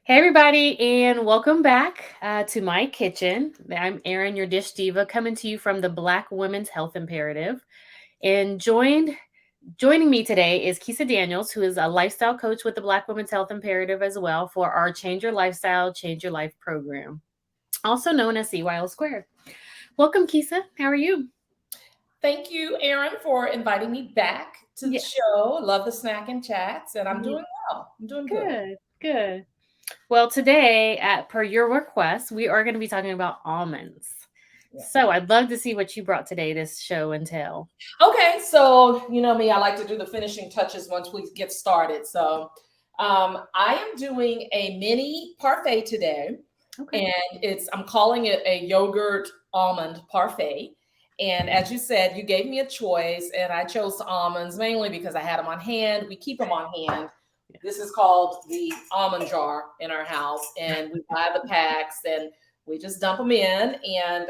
Hey, everybody, and welcome back to my kitchen. I'm Erin, your dish diva, coming to you from the Black Women's Health Imperative. And joining me today is Kysa Daniels, who is a lifestyle coach with the Black Women's Health Imperative as well for our Change Your Lifestyle, Change Your Life program, also known as CYL Squared. Welcome, Kysa. How are you? Thank you, Erin, for inviting me back to the Yeah, show. Love the snack and chats, and I'm yeah, doing well. I'm doing good. good, good. Well, today, per your request, we are going to be talking about almonds. Yeah. So I'd love to see what you brought today to show and tell. Okay, so you know me, I like to do the finishing touches once we get started. So I am doing a mini parfait today, Okay. and I'm calling it a yogurt almond parfait. And as you said, you gave me a choice, and I chose almonds mainly because I had them on hand. We keep them on hand. This is called the almond jar in our house, and we buy the packs and we just dump them in, and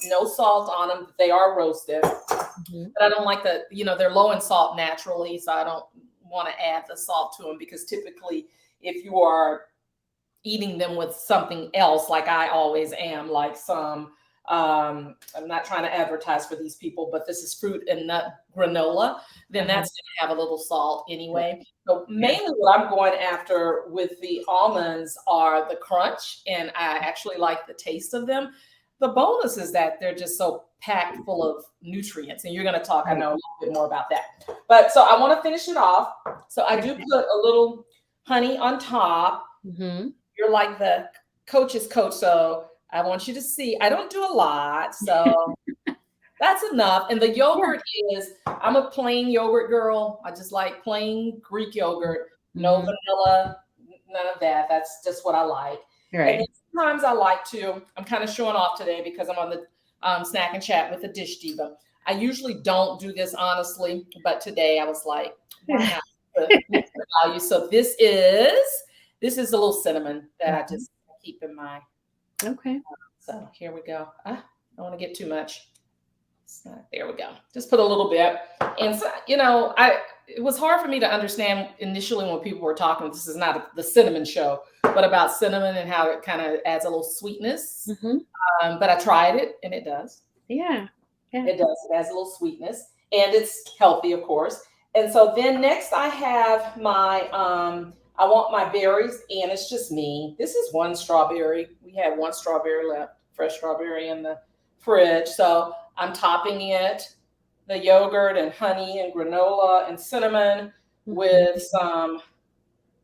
no salt on them. They are roasted, Mhm. but I don't like they're low in salt naturally, so I don't want to add the salt to them because typically, if you are eating them with something else, like I always am, like some I'm not trying to advertise for these people, but this is fruit and nut granola, then Uh-huh. that's going to have a little salt anyway. So Yeah. mainly what I'm going after with the almonds are the crunch, and I actually like the taste of them. The bonus is that they're just so packed full of nutrients, and you're going to talk, I Right. know, a little bit more about that. But so I want to finish it off. So I do Okay. put a little honey on top. Mhm. You're like the coach's coach, so I want you to see. I don't do a lot, so that's enough. And the Yeah. yogurt I'm a plain yogurt girl. I just like plain Greek yogurt, no Mhm. vanilla, none of that. That's just what I like. And then Right. sometimes I like to, I'm kind of showing off today because I'm on the snack and chat with the dish diva. I usually don't do this honestly, but today I was like, why not? The nutrient value. So this is a little cinnamon that I Mhm. just keep in my. Okay. So here we go. I don't want to get too much. There we go. Just put a little bit. And so, it was hard for me to understand initially when people were talking. This is not the cinnamon show, but about cinnamon and how it kind of adds a little sweetness. Mhm. But I tried it, and it does. Yeah. Yeah. It does. It has a little sweetness, and it's healthy, of course. And so then next I have my I want my berries, and it's just me. This is one strawberry. We had one strawberry left, fresh strawberry in the fridge. So I'm topping it, the yogurt and honey and granola and cinnamon Mhm. with some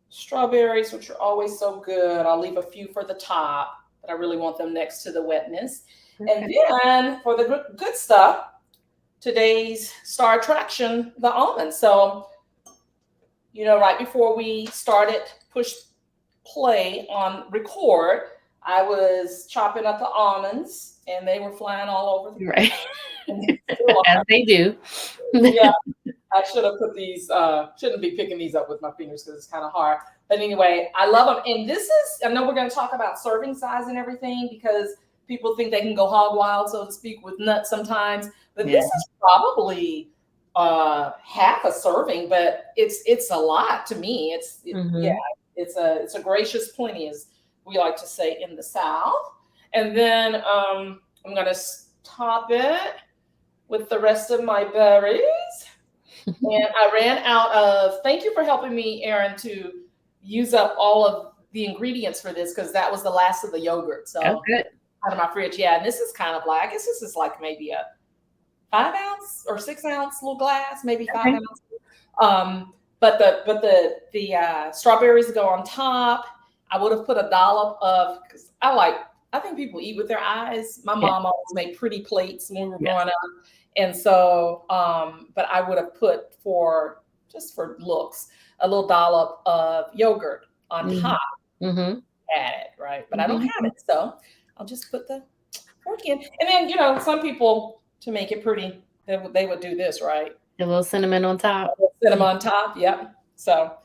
strawberries, which are always so good. I'll leave a few for the top, but I really want them next to the wetness. And Okay. then for the good stuff, today's star attraction, the almonds. So, right before we started push play on record, I was chopping up the almonds and they were flying all over the place. Right. And they still As are. they do. Yeah, I should have put these, shouldn't be picking these up with my fingers because it's kind of hard. But anyway, I love them. And I know we're going to talk about serving size and everything because people think they can go hog wild, so to speak, with nuts sometimes. But Yeah. this is probably half a serving, but it's a lot to me. Yeah, Mhm. it's a gracious plenty, as we like to say in the South. And then I'm going to top it with the rest of my berries. And I ran out of, thank you for helping me, Erin, to use up all of the ingredients for this because that was the last of the yogurt. Oh, So good. out of my fridge. Yeah. And this is kind of like, I guess this is like maybe a 5 ounce or 6 ounce little glass, maybe five Okay. ounce. But the strawberries go on top. I would have put a dollop of, because I think people eat with their eyes. My Yeah. mom always made pretty plates when we were Yes. growing up. And so, but I would have put just for looks, a little dollop of yogurt on Mhm. top Mhm. at it, right? But I don't have Mhm. it. So I'll just put the fork in. And then, some people, to make it pretty, they would do this, right? A little cinnamon on top. Cinnamon on top. Yep. So,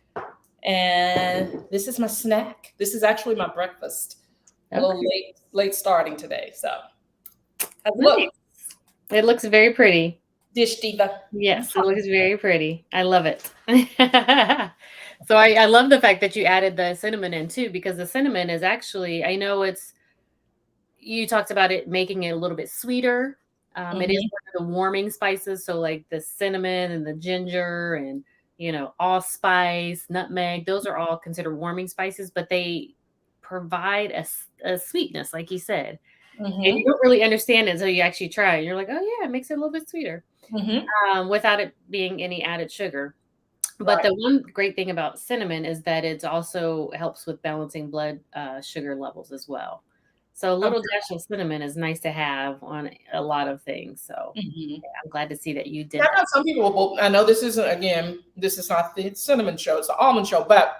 and this is my snack. This is actually my breakfast. A little Okay. late starting today. So, look, Nice. It looks very pretty. dish diva. Yes, it looks very pretty. I love it. So I love the fact that you added the cinnamon in too, because the cinnamon is actually, I know it's, you talked about it making it a little bit sweeter. It is Hmm. one of the warming spices. So like the cinnamon and the ginger and, allspice, nutmeg, those are all considered warming spices, but they provide a sweetness, like you said. And you Hmm. don't really understand it until you actually try it. You're like, oh yeah, it makes it a little bit sweeter, Hmm. without it being any added sugar. But Right. the one great thing about cinnamon is that it also helps with balancing blood sugar levels as well. So a little Okay. dash of cinnamon is nice to have on a lot of things. So Hmm. yeah, I'm glad to see that you Yeah, did I that. know some people will, I know this isn't, again, this is not the cinnamon show, it's the almond show, but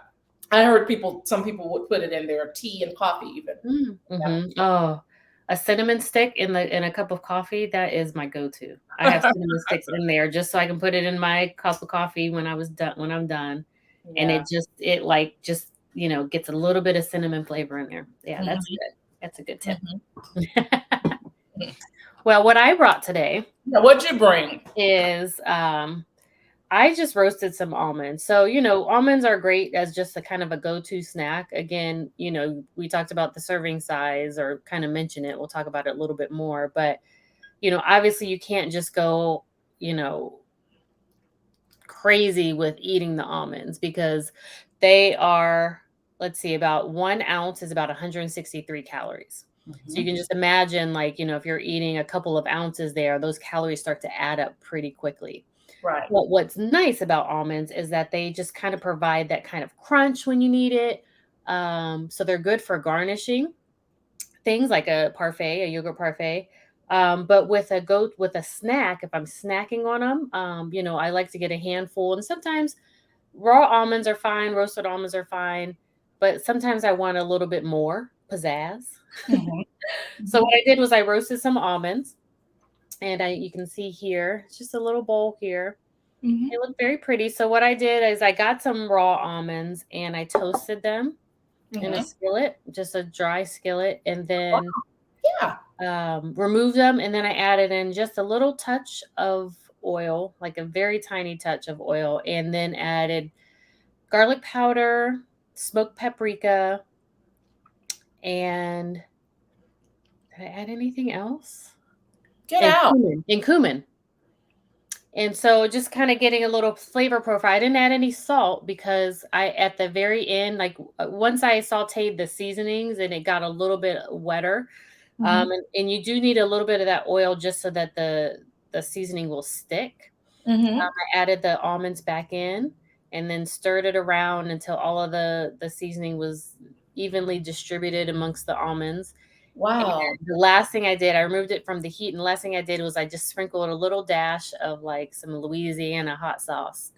I heard some people would put it in their tea and coffee even. Mm-hmm. Oh, a cinnamon stick in a cup of coffee, that is my go-to. I have cinnamon sticks in there just so I can put it in my cup of coffee when I'm done. And Yeah. it like just, gets a little bit of cinnamon flavor in there. Yeah, that's Hmm. good. That's a good tip. Hmm. Well, what I brought today Yeah, what'd you bring? is I just roasted some almonds. So, almonds are great as just a kind of a go-to snack. Again, we talked about the serving size or kind of mention it. We'll talk about it a little bit more, but obviously you can't just go, you know, crazy with eating the almonds because they are, let's see, about 1 ounce is about 163 calories. So you Hmm. can just imagine, like, if you're eating a couple of ounces there, those calories start to add up pretty quickly. Right. But what's nice about almonds is that they just kind of provide that kind of crunch when you need it. So they're good for garnishing things like a parfait, a yogurt parfait. But with a snack, if I'm snacking on them, I like to get a handful, and sometimes raw almonds are fine, roasted almonds are fine, but sometimes I want a little bit more pizzazz. Hmm. So Hmm. what I did was I roasted some almonds, and you can see here, it's just a little bowl here. They Hmm. look very pretty. So what I did is I got some raw almonds and I toasted them in a Hmm. skillet, just a dry skillet, and then Yeah. removed them, and then I added in just a little touch of oil, like a very tiny touch of oil, and then added garlic powder, smoked paprika, and did I add anything else? Get And out. cumin. And cumin. And so just kind of getting a little flavor profile. I didn't add any salt because I at the very end, like once I sauteed the seasonings and it got a little bit wetter, Hmm. and you do need a little bit of that oil just so that the seasoning will stick. Hmm. I added the almonds back in and then stirred it around until all of the seasoning was evenly distributed amongst the almonds. And Wow. the last thing I did, I removed it from the heat, and the last thing I did was I just sprinkled a little dash of like some Louisiana hot sauce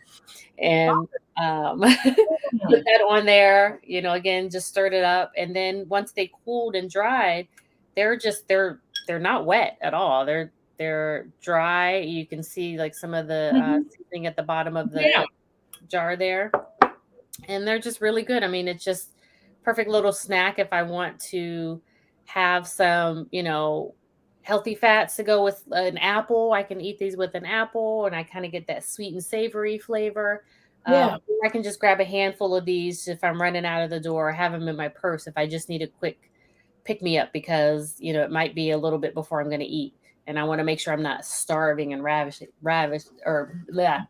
and put Mm. that on there. Again, just stirred it up, and then once they cooled and dried, they're not wet at all. They're dry. You can see like some of the Hmm. seasoning at the bottom of Yeah. the jar there, and they're just really good. I mean, it's just perfect little snack if I want to have some, healthy fats to go with an apple. I can eat these with an apple, and I kind of get that sweet and savory flavor. Yeah. Or I can just grab a handful of these if I'm running out of the door, have them in my purse if I just need a quick pick me up because it might be a little bit before I'm going to eat, and I want to make sure I'm not starving and ravished or bleh,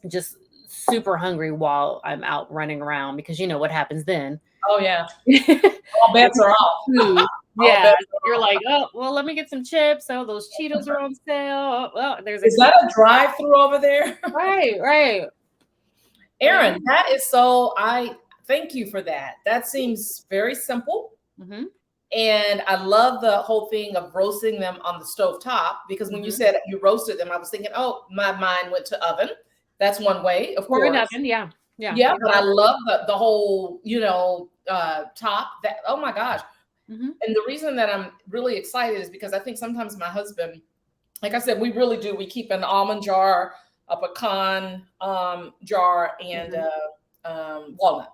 just super hungry while I'm out running around because you know what happens then. Oh yeah. All bets are Everything's off. food. All Yeah, bets you're are off. like, oh well, let me get some chips. Oh, those Cheetos are on sale. Oh, well, there's a Is that a drive-through over there? right, right. But Aaron, that is so, I thank you for that. That seems very simple. hmm And I love the whole thing of roasting them on the stove top because when you hmm said you roasted them, I was thinking, oh, my mind went to oven. That's one way, of or an course. oven, yeah, yeah, Yeah, either but I or. love the whole, top that, oh my gosh. hmm And the reason that I'm really excited is because I think sometimes my husband, like I said, we really do. We keep an almond jar, a pecan jar, and hmm walnut.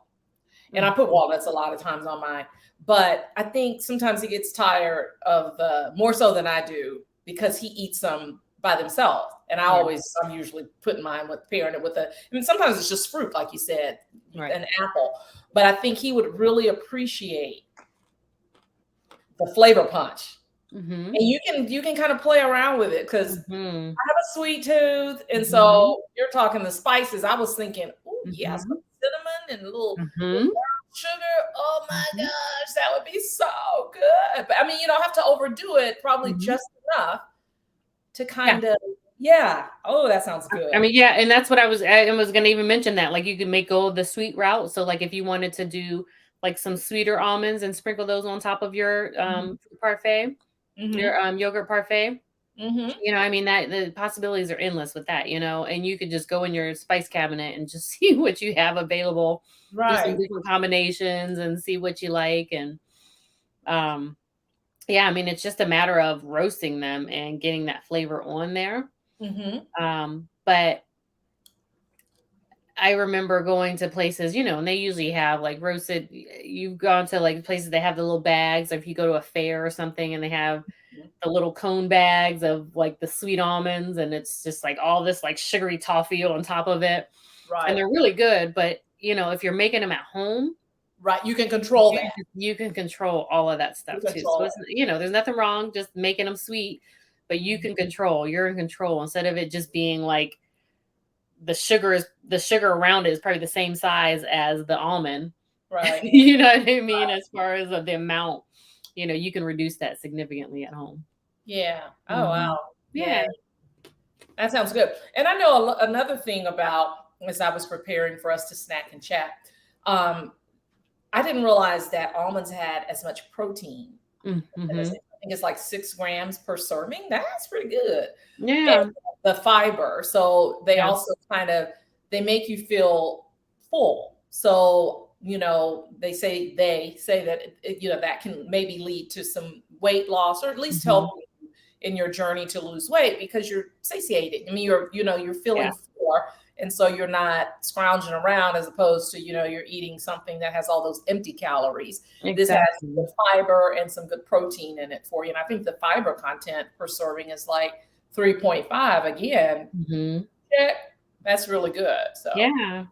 And I mm put walnuts a lot of times on mine. But I think sometimes he gets tired of the more so than I do because he eats them by themselves. And I'm usually putting mine pairing it with sometimes it's just fruit, like you said, an apple. But I think he would really appreciate the flavor punch. And you can kind of play around with it because I have a sweet tooth. And so you're talking the spices. I was thinking, oh yeah, some cinnamon and a little sugar. Oh my gosh, that would be so good. But I mean, you don't have to overdo it, probably just enough to kind of, oh, that sounds good. I mean, yeah, and that's what I was going to even mention that. Like, you can go the sweet route. So like if you wanted to do like some sweeter almonds and sprinkle those on top of your parfait, your yogurt parfait. You know, I mean, that the possibilities are endless with that, you know, and you could just go in your spice cabinet and just see what you have available, do some different combinations and see what you like. And yeah, I mean, it's just a matter of roasting them and getting that flavor on there. But I remember going to places, you know, and they usually have like roasted, you've gone to like places that have the little bags, or if you go to a fair or something and they have the little cone bags of like the sweet almonds, and it's just like all this like sugary toffee on top of it. And they're really good. But, you know, if you're making them at home, you can control that. You can control all of that stuff too. So it's, you know, there's nothing wrong just making them sweet, but you're in control instead of it just being like the sugar around it is probably the same size as the almond. You know what I mean? As far as the amount, you know, you can reduce that significantly at home. Yeah. Oh, wow. Yeah. That sounds good. And I know another thing about, as I was preparing for us to snack and chat, I didn't realize that almonds had as much protein. I think it's like 6 grams per serving. That's pretty good. Yeah. And the fiber. So they also they make you feel full. So, you know, they say that, you know, that can maybe lead to some weight loss, or at least help you in your journey to lose weight, because you're satiated. I mean, you're feeling full. And so you're not scrounging around, as opposed to, you know, you're eating something that has all those empty calories. This has the fiber and some good protein in it for you. And I think the fiber content per serving is like 3.5 again. That's really good. So yeah.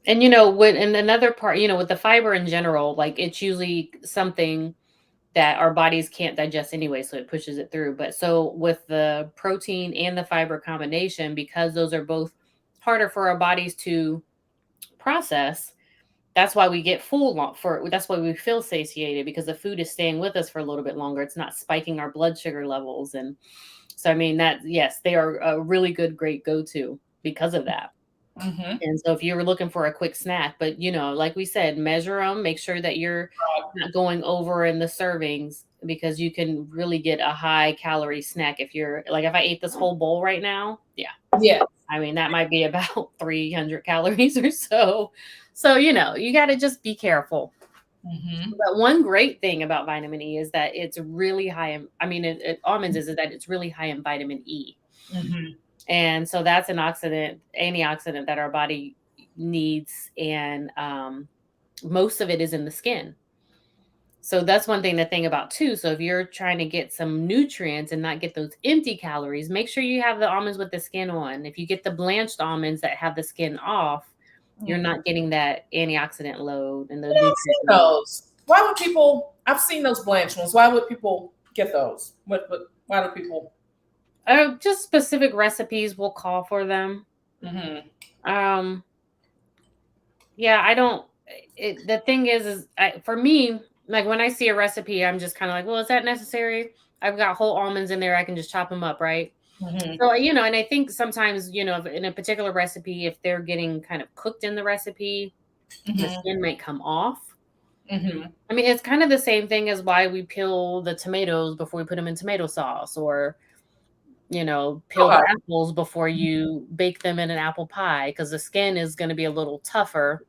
And, you know, and another part, you know, with the fiber in general, like it's usually something that our bodies can't digest anyway, so it pushes it through. But so with the protein and the fiber combination, because those are both harder for our bodies to process, that's why we get full that's why we feel satiated, because the food is staying with us for a little bit longer. It's not spiking our blood sugar levels. And so, I mean, that, yes, they are a really great go-to because of that. And so if you were looking for a quick snack, but, you know, like we said, measure them, make sure that you're not going over in the servings, because you can really get a high calorie snack. If you're like, if I ate this whole bowl right now, I mean, that might be about 300 calories or so. So, you know, you got to just be careful. But one great thing about vitamin E is that it's really high in, I mean, almonds is that it's really high in vitamin E. And so that's an antioxidant that our body needs. And most of it is in the skin. So that's one thing to think about too. So if you're trying to get some nutrients and not get those empty calories, make sure you have the almonds with the skin on. If you get the blanched almonds that have the skin off, you're not getting that antioxidant load and those. Why would people? I've seen those blanched ones. Why would people get those? Why do people? Just specific recipes will call for them. Yeah, I don't. The thing is for me, like when I see a recipe, I'm just kind of like, well, is that necessary? I've got whole almonds in there. I can just chop them up, right? So, you know, and I think sometimes, you know, in a particular recipe, if they're getting kind of cooked in the recipe, the skin might come off. I mean, it's kind of the same thing as why we peel the tomatoes before we put them in tomato sauce, or, you know, peel the apples before you bake them in an apple pie, because the skin is going to be a little tougher.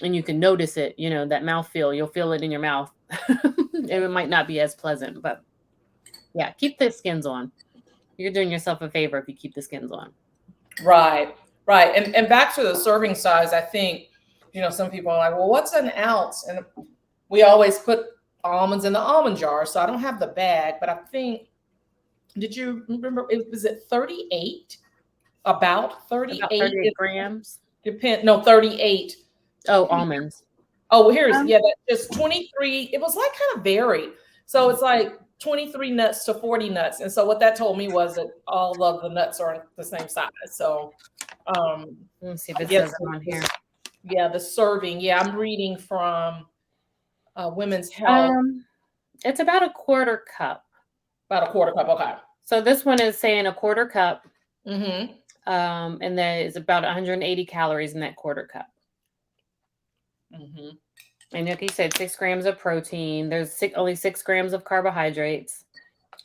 And you can notice it, you know, that mouthfeel, you'll feel it in your mouth. And it might not be as pleasant, but yeah, keep the skins on. You're doing yourself a favor if you keep the skins on. Right. And back to the serving size, I think, you know, some people are like, well, what's an ounce? And we always put almonds in the almond jar. So I don't have the bag, but I think Did you remember? It was at 38, about About 38. 38 grams. No, 38. Oh, almonds. Oh, well, here's, Um, yeah, that's just 23. It was like kind of varied. So it's like 23 nuts to 40 nuts. And so what that told me was that all of the nuts are the same size. So, um, Let me see if it yes, says it on here. yeah, the serving. Yeah, I'm reading from Women's Health, Um, it's about a quarter cup. about a quarter cup. Okay. So this one is saying a quarter cup. Mm-hmm. And there is about 180 calories in that quarter cup. Mm-hmm. And like you said, 6 grams of protein. There's only 6 grams of carbohydrates.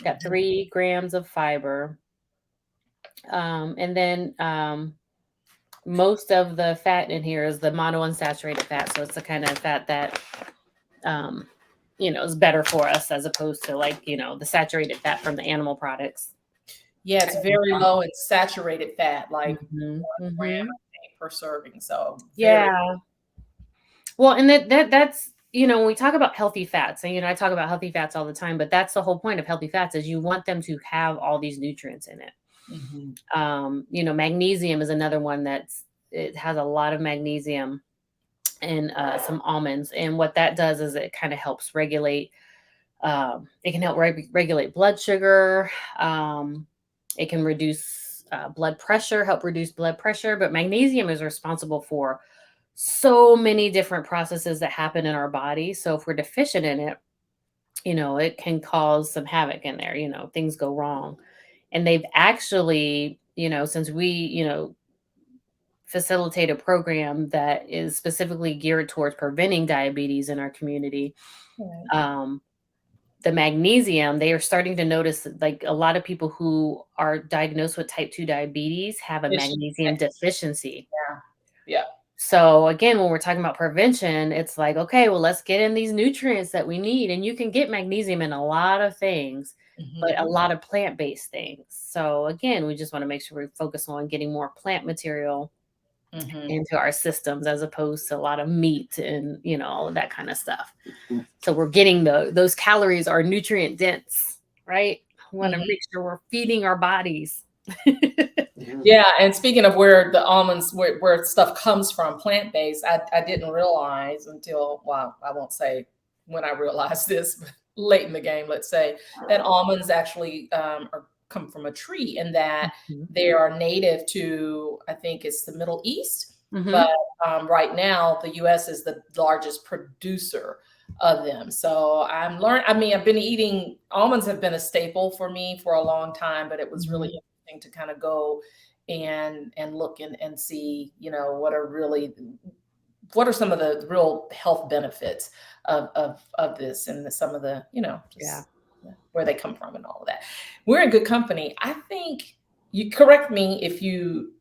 Got 3 grams of fiber. And then most of the fat in here is the monounsaturated fat. So it's the kind of fat that, is better for us as opposed to like, the saturated fat from the animal products. Yeah, it's very low in saturated fat, like Mm-hmm. 1 gram, Mm-hmm. I think, per serving. So very. Yeah. Well, and that's when we talk about healthy fats, and I talk about healthy fats all the time, but that's the whole point of healthy fats is you want them to have all these nutrients in it. Mm-hmm. Magnesium is another one it has a lot of magnesium in some almonds, and what that does is it kind of helps regulate. It can help regulate blood sugar. It can reduce blood pressure, help reduce blood pressure, but magnesium is responsible for so many different processes that happen in our body. So if we're deficient in it, it can cause some havoc in there, things go wrong. And they've actually, since we, facilitate a program that is specifically geared towards preventing diabetes in our community, Right. the magnesium, they are starting to notice that, like, a lot of people who are diagnosed with type 2 diabetes have a magnesium deficiency. Yeah. Yeah. So again, when we're talking about prevention, it's like, okay, well, let's get in these nutrients that we need. And you can get magnesium in a lot of things, but a Mm-hmm. lot of plant-based things. So again, we just want to make sure we focus on getting more plant material Mm-hmm. into our systems as opposed to a lot of meat and, all of that kind of stuff. So we're getting those calories are nutrient dense, right? We want to Mm-hmm. make sure we're feeding our bodies. Yeah, and speaking of where the almonds, where stuff comes from, plant-based, I didn't realize until, well, I won't say when I realized this, but late in the game, let's say, that almonds actually come from a tree, and that they are native to, I think it's the Middle East, but right now the U.S. is the largest producer of them. So I'm learning. I mean, I've been eating almonds, have been a staple for me for a long time, but it was really interesting to kind of go and look and see, what are some of the real health benefits of this, and some of the, just where they come from and all of that. We're in good company. I think, you correct me if you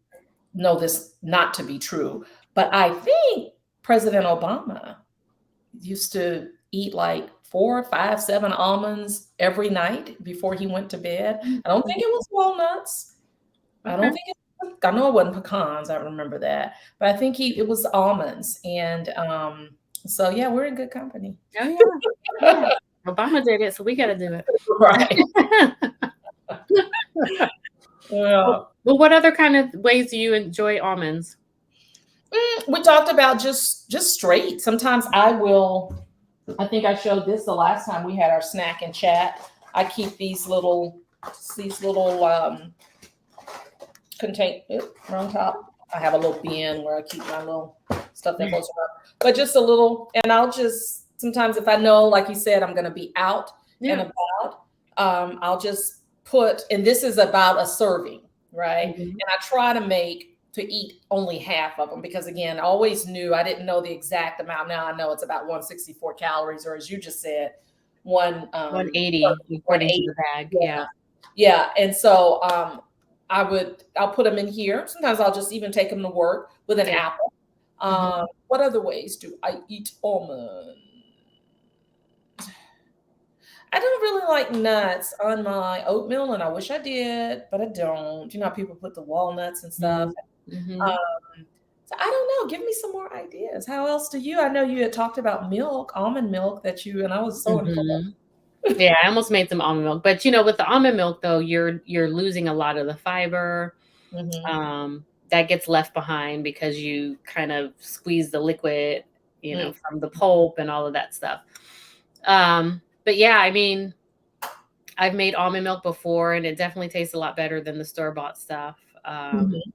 know this not to be true, but I think President Obama used to eat like 4, 5, 7 almonds every night before he went to bed. I don't think it was walnuts. I don't think I know it wasn't pecans. I remember that, but I think it was almonds. And so yeah, we're in good company. Oh yeah. Obama did it, so we got to do it. Right. Yeah. Well, what other kind of ways do you enjoy almonds? We talked about just straight. Sometimes I will. I think I showed this the last time we had our snack and chat. I keep these little contain wrong top. I have a little bin where I keep my little stuff that goes around, but just a little. And I'll just sometimes, if I know, like you said, I'm going to be out and about, I'll just put. And this is about a serving, right? And I try to eat only half of them, because again, I always knew, I didn't know the exact amount. Now I know it's about 164 calories, or as you just said, 180 according to the bag. Yeah. And so I'll put them in here. Sometimes I'll just even take them to work with an apple. What other ways do I eat almonds? I don't really like nuts on my oatmeal, and I wish I did, but I don't. You know how people put the walnuts and stuff. So I don't know. Give me some more ideas. How else do you? I know you had talked about milk, almond milk, that you, and I was so impressed. Yeah, I almost made some almond milk, but with the almond milk though, you're losing a lot of the fiber. Hmm. That gets left behind because you kind of squeeze the liquid, Mm. from the pulp and all of that stuff. But yeah, I mean, I've made almond milk before, and it definitely tastes a lot better than the store bought stuff. Um, Mhm.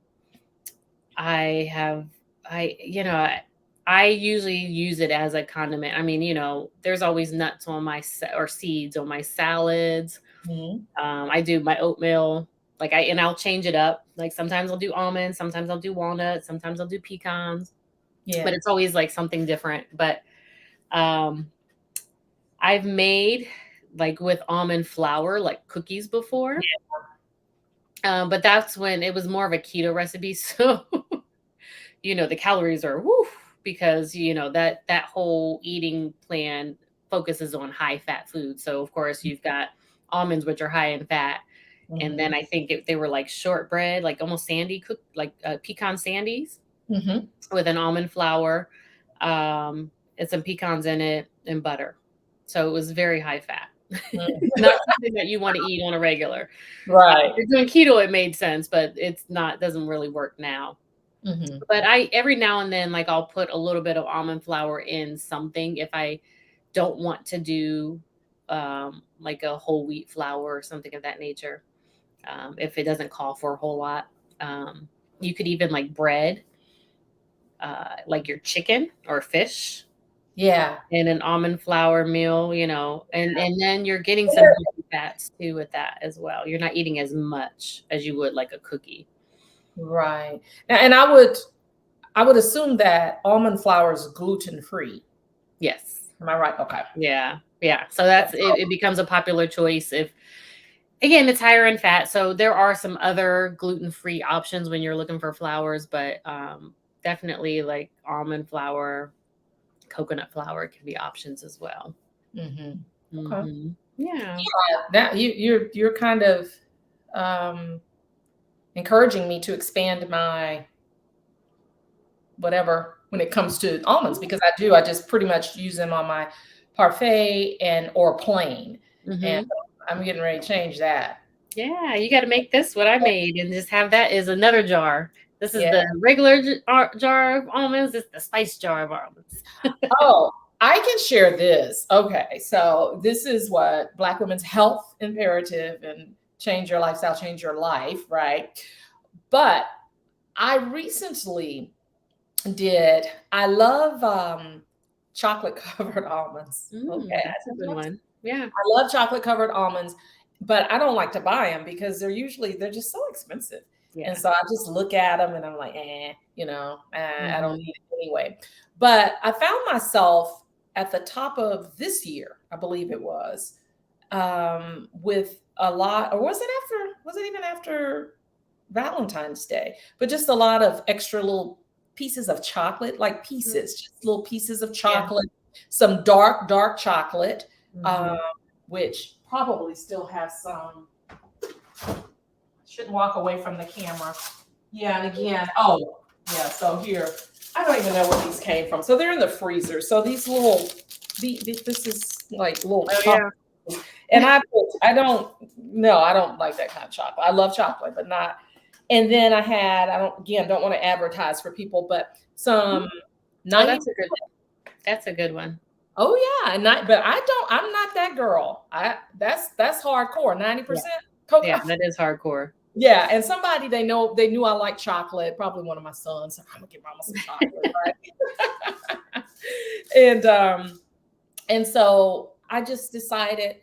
I have, I usually use it as a condiment. I mean, there's always nuts on or seeds on my salads. Mhm. I do my oatmeal, and I'll change it up. Like sometimes I'll do almonds, sometimes I'll do walnuts, sometimes I'll do pecans, but Yeah. it's always like something different. But um, I've made like with almond flour, like cookies before. But that's when it was more of a keto recipe. So, the calories are woo because, that whole eating plan focuses on high fat food. So, of course, you've got almonds, which are high in fat. And then Mhm. I think they were like shortbread, like almost sandy cooked, like pecan sandies Mhm. with an almond flour, and some pecans in it and butter. So it was very high fat. Mhm. Not something that you want to eat on a regular. Right. If you're doing keto, it made sense, but it's not doesn't really work now. Mhm. But I every now and then, like I'll put a little bit of almond flour in something if I don't want to do like a whole wheat flour or something of that nature. If it doesn't call for a whole lot. Um, you could even like bread, like your chicken or fish Yeah. in an almond flour meal, and then you're getting And some there- healthy fats too with that as well. You're not eating as much as you would like a cookie. Right. Now, and I would assume that almond flour is gluten free. Yes. Am I right? Okay. Yeah. Yeah. So that's it becomes a popular choice if again it's higher in fat. So there are some other gluten-free options when you're looking for flours, but definitely like almond flour, coconut flour can be options as well. Mhm. Okay. Yeah. That you're kind of um, encouraging me to expand my whatever when it comes to almonds because I just pretty much use them on my parfait and or plain, and Mhm. I'm getting ready to change that. Yeah, you gotta make this what I made and just have that as another jar. This is Yeah. the regular jar of almonds. This is the spice jar of almonds. Oh, I can share this. Okay, so this is what Black Women's Health Imperative and Change Your Lifestyle, Change Your Life, right? But I recently I love chocolate covered almonds. Okay, That's a good one. Yeah. I love chocolate covered almonds, but I don't like to buy them because they're just so expensive. And Yeah. so I just look at them and I'm like, I don't Mhm. need it anyway. But I found myself at the top of this year, I believe it was, with a lot, or was it even after Valentine's Day? But just a lot of extra little pieces of chocolate, like Mm. pieces, just little pieces of Yeah. chocolate, some dark, dark chocolate, um, Mhm. which probably still has some. Shouldn't walk away from the camera. Yeah, and again, oh, yeah, so here, I don't even know where these came from. So they're in the freezer. So these little, this is like little Oh, chocolate. yeah. And I don't, no, I don't like that kind of chocolate. I love chocolate, but not. And then don't want to advertise for people, but some Oh, 90. that's a good one. Oh yeah, and not, but I'm not that girl. That's hardcore. Yeah. 90% Yeah, cocoa. that is hardcore. Yeah, and somebody they knew I like chocolate. Probably one of my sons. I'm gonna give mama some chocolate, right? and and so I just decided,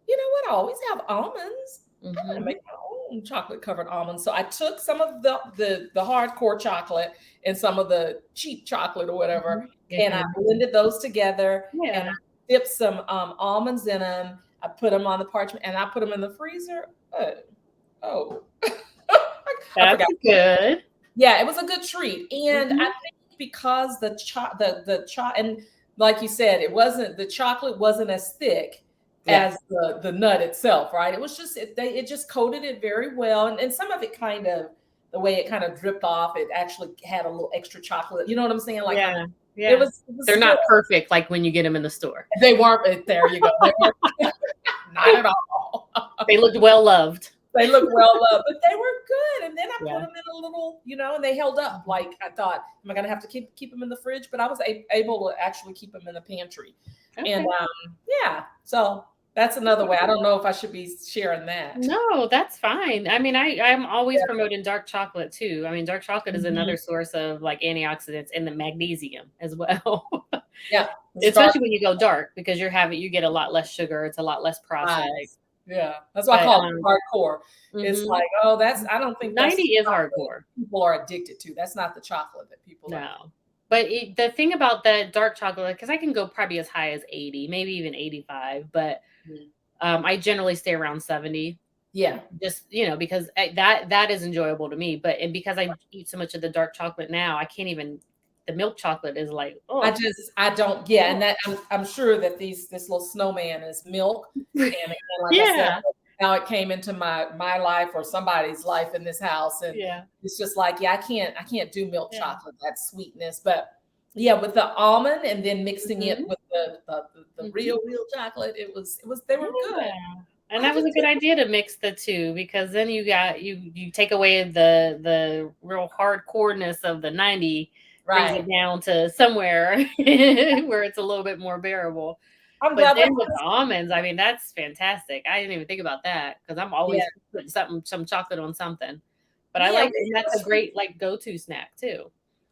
you know what? I always have almonds. I'm gonna Mhm. make my own chocolate covered almonds. So I took some of the hardcore chocolate and some of the cheap chocolate or whatever, and I Mhm. blended those together and I Yeah. dipped some almonds in them. I put them on the parchment and I put them in the freezer. Oh, I That's forgot. good. Yeah, it was a good treat, and I Mhm. think because and like you said, the chocolate wasn't as thick Yes. as the nut itself, right? It was just it just coated it very well, and some of it kind of the way it kind of dripped off, it actually had a little extra chocolate. You know what I'm saying? Like kind of Yeah. Yeah. it was They're good. not perfect like when you get them in the store. They weren't. There you go. They weren't. Not at all. They looked well loved. They look well loved, but they were good. And then I put Yeah. them in a little, and they held up. Like I thought, am I going to have to keep them in the fridge? But I was able to actually keep them in the pantry. Okay. And yeah, so that's another way. I don't know if I should be sharing that. No, that's fine. I mean, I'm always promoting dark chocolate too. I mean, dark chocolate is another source of like antioxidants and the magnesium as well. Yeah. Especially when you go dark, because you get a lot less sugar. It's a lot less processed. Right. Yeah. That's why I call it hardcore. It's like, I don't think 90 is hardcore. People are addicted to. That's not the chocolate that people No. But the thing about that dark chocolate, because I can go probably as high as 80, maybe even 85, but I generally stay around 70. Yeah. Just, because that is enjoyable to me. And because I eat so much of the dark chocolate now, I can't even, the milk chocolate is like, oh. I don't, and that I'm sure that this little snowman is milk. And again, like I said, now it came into my life or somebody's life in this house. And it's just like, I can't do milk chocolate, that sweetness. But yeah, with the almond and then mixing it with the real chocolate, they were good. And that was a good idea to mix the two, because then you take away the real hardcoreness of the 90, brings it down to somewhere where it's a little bit more bearable. But then with the almonds, I mean, that's fantastic. I didn't even think about that, because I'm always putting some chocolate on something. But I like, and that's a great like go-to snack too.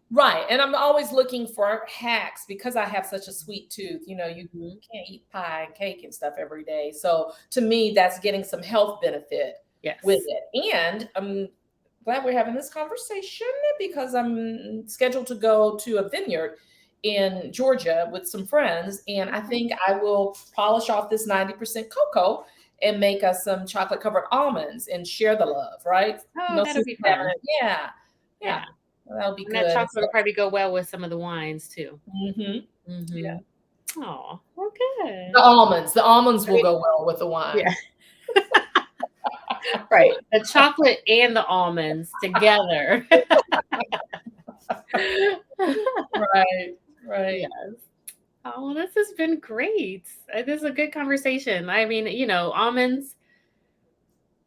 Right. And I'm always looking for hacks, because I have such a sweet tooth. You can't eat pie and cake and stuff every day. So to me, that's getting some health benefit with it. And I'm glad we're having this conversation, because I'm scheduled to go to a vineyard in Georgia with some friends. And I think I will polish off this 90% cocoa and make us some chocolate covered almonds and share the love, right? Oh, that'll be fun. Yeah. Well, that'll be and good. That chocolate will probably go well with some of the wines too. Yeah. Oh, well, good. The almonds will go well with the wine. Yeah. Right. The chocolate and the almonds together. Right. Yes. Oh, this has been great. This is a good conversation. I mean, almonds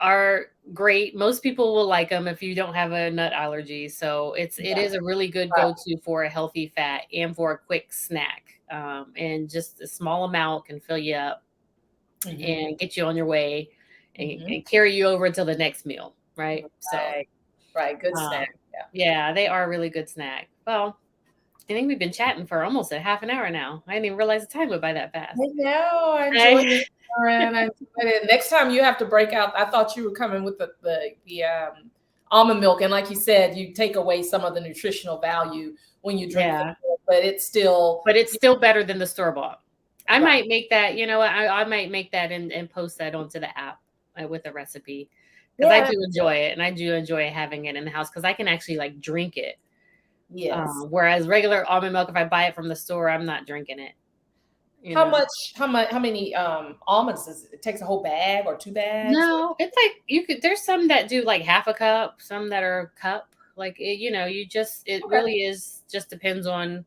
are great. Most people will like them if you don't have a nut allergy. So it is a really good go-to for a healthy fat and for a quick snack. And just a small amount can fill you up and get you on your way and carry you over until the next meal. Right. Right. Good snack. Yeah, they are a really good snack. Well, I think we've been chatting for almost a half an hour now. I didn't even realize the time went by that fast. I know. I enjoyed it. And I enjoyed it. Next time you have to break out. I thought you were coming with the almond milk, and like you said, you take away some of the nutritional value when you drink the milk, but it's still better than the store bought. I might make that. I might make that and post that onto the app with a recipe, because I do enjoy it, and I do enjoy having it in the house, because I can actually like drink it. Yes. Whereas regular almond milk, if I buy it from the store, I'm not drinking it. How many almonds does it takes a whole bag or 2 bags? No, it's like there's some that do like half a cup, some that are a cup. Like it really is just depends on.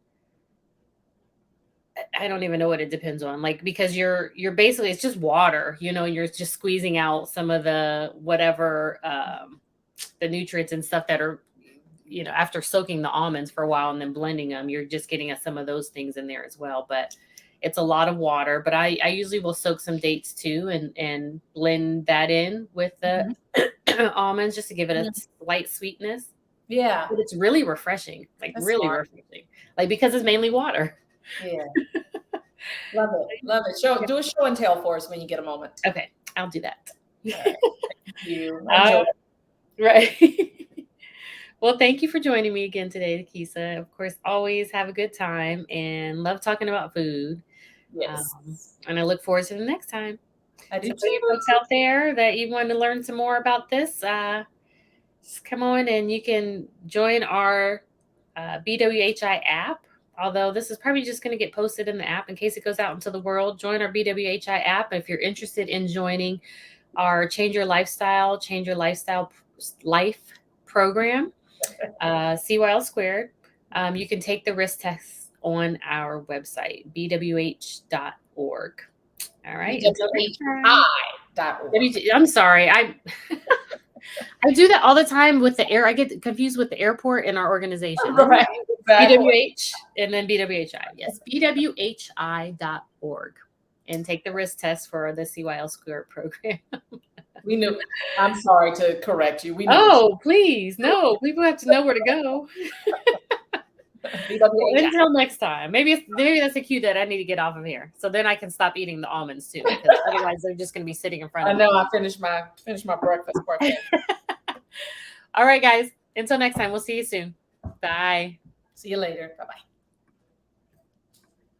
I don't even know what it depends on. Like, because you're basically, it's just water, you're just squeezing out some of the whatever the nutrients and stuff that are, after soaking the almonds for a while and then blending them, you're just getting some of those things in there as well. But it's a lot of water. But I usually will soak some dates too and blend that in with the almonds, just to give it a slight sweetness. Yeah. But it's really refreshing, like that's really refreshing, like, because it's mainly water. Yeah. Love it. Do a show and tell for us when you get a moment. Okay, I'll do that. Right. Thank you. Right. Well, thank you for joining me again today, Kysa. Of course, always have a good time and love talking about food. Yes. And I look forward to the next time. I do too. For you folks out there that you want to learn some more about this, just come on and you can join our BWHI app. Although this is probably just going to get posted in the app in case it goes out into the world. Join our BWHI app if you're interested in joining our Change Your Lifestyle Life program, CYL Squared. You can take the risk test on our website, bwh.org. All right. Until next time. BWHI.org. I'm sorry. I do that all the time with the air. I get confused with the airport in our organization. Right, exactly. BWH and then BWHI. Yes, BWHI.org. And take the risk test for the CYL Squirt program. We knew. I'm sorry to correct you. We knew. Oh, please. No, people have to know where to go. Well, until next time. Maybe that's a cue that I need to get off of here. So then I can stop eating the almonds too. Because otherwise they're just going to be sitting in front of me. I know. I finished my breakfast. All right, guys. Until next time. We'll see you soon. Bye. See you later. Bye-bye.